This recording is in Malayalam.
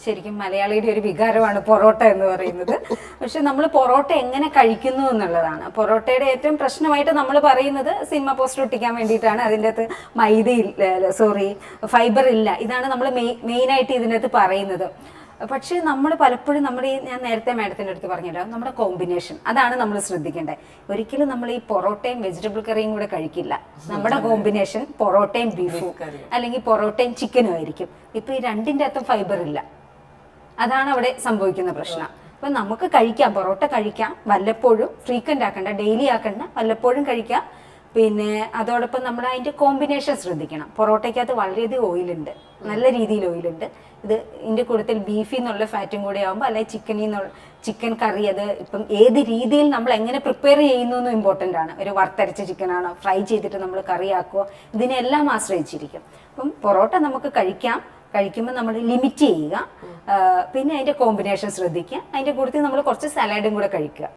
ശരിക്കും മലയാളിയുടെ ഒരു വികാരമാണ് പൊറോട്ട എന്ന് പറയുന്നത്. പക്ഷെ നമ്മൾ പൊറോട്ട എങ്ങനെ കഴിക്കുന്നു എന്നുള്ളതാണ്. പൊറോട്ടയുടെ ഏറ്റവും പ്രശ്നമായിട്ട് നമ്മൾ പറയുന്നത് സിനിമ പോസ്റ്റർ ഒട്ടിക്കാൻ വേണ്ടിയിട്ടാണ്. അതിൻ്റെ അകത്ത് ഫൈബർ ഇല്ല, ഇതാണ് നമ്മൾ മെയിനായിട്ട് ഇതിൻ്റെ അകത്ത് പറയുന്നത്. പക്ഷേ നമ്മൾ പലപ്പോഴും ഞാൻ നേരത്തെ മാഡത്തിൻ്റെ അടുത്ത് പറഞ്ഞല്ലോ, നമ്മുടെ കോമ്പിനേഷൻ അതാണ് നമ്മൾ ശ്രദ്ധിക്കേണ്ടത്. ഒരിക്കലും നമ്മൾ ഈ പൊറോട്ടയും വെജിറ്റബിൾ കറിയും കൂടെ കഴിക്കില്ല. നമ്മുടെ കോമ്പിനേഷൻ പൊറോട്ടയും ബീഫും അല്ലെങ്കിൽ പൊറോട്ടയും ചിക്കനും ആയിരിക്കും. ഇപ്പൊ ഈ രണ്ടിൻ്റെ അകത്തും ഫൈബർ ഇല്ല, അതാണ് അവിടെ സംഭവിക്കുന്ന പ്രശ്നം. അപ്പൊ നമുക്ക് കഴിക്കാം, പൊറോട്ട കഴിക്കാം, വല്ലപ്പോഴും, ഫ്രീക്വന്റ് ആക്കണ്ട, ഡെയിലി ആക്കണ്ട, വല്ലപ്പോഴും കഴിക്കാം. പിന്നെ അതോടൊപ്പം നമ്മൾ അതിൻ്റെ കോമ്പിനേഷൻ ശ്രദ്ധിക്കണം. പൊറോട്ടയ്ക്കകത്ത് വളരെയധികം ഓയിലുണ്ട്, നല്ല രീതിയിൽ ഓയിലുണ്ട്. ഇതിൻ്റെ കൂട്ടത്തിൽ ബീഫിൽ നിന്നുള്ള ഫാറ്റും കൂടെ ആകുമ്പോൾ, അല്ലെങ്കിൽ ചിക്കൻ കറി, അത് ഇപ്പം ഏത് രീതിയിൽ നമ്മൾ എങ്ങനെ പ്രിപ്പയർ ചെയ്യുന്നു എന്നും ഇമ്പോർട്ടൻ്റ് ആണ്. ഒരു വറുത്തരച്ച ചിക്കനാണോ, ഫ്രൈ ചെയ്തിട്ട് നമ്മൾ കറി ആക്കുമോ, ഇതിനെല്ലാം ആശ്രയിച്ചിരിക്കും. അപ്പം പൊറോട്ട നമുക്ക് കഴിക്കുമ്പോൾ നമ്മൾ ലിമിറ്റ് ചെയ്യുക. പിന്നെ അതിൻ്റെ കോമ്പിനേഷൻ ശ്രദ്ധിക്കുക. അതിൻ്റെ കൂട്ടത്തിൽ നമ്മൾ കുറച്ച് സലാഡും കൂടെ കഴിക്കുക.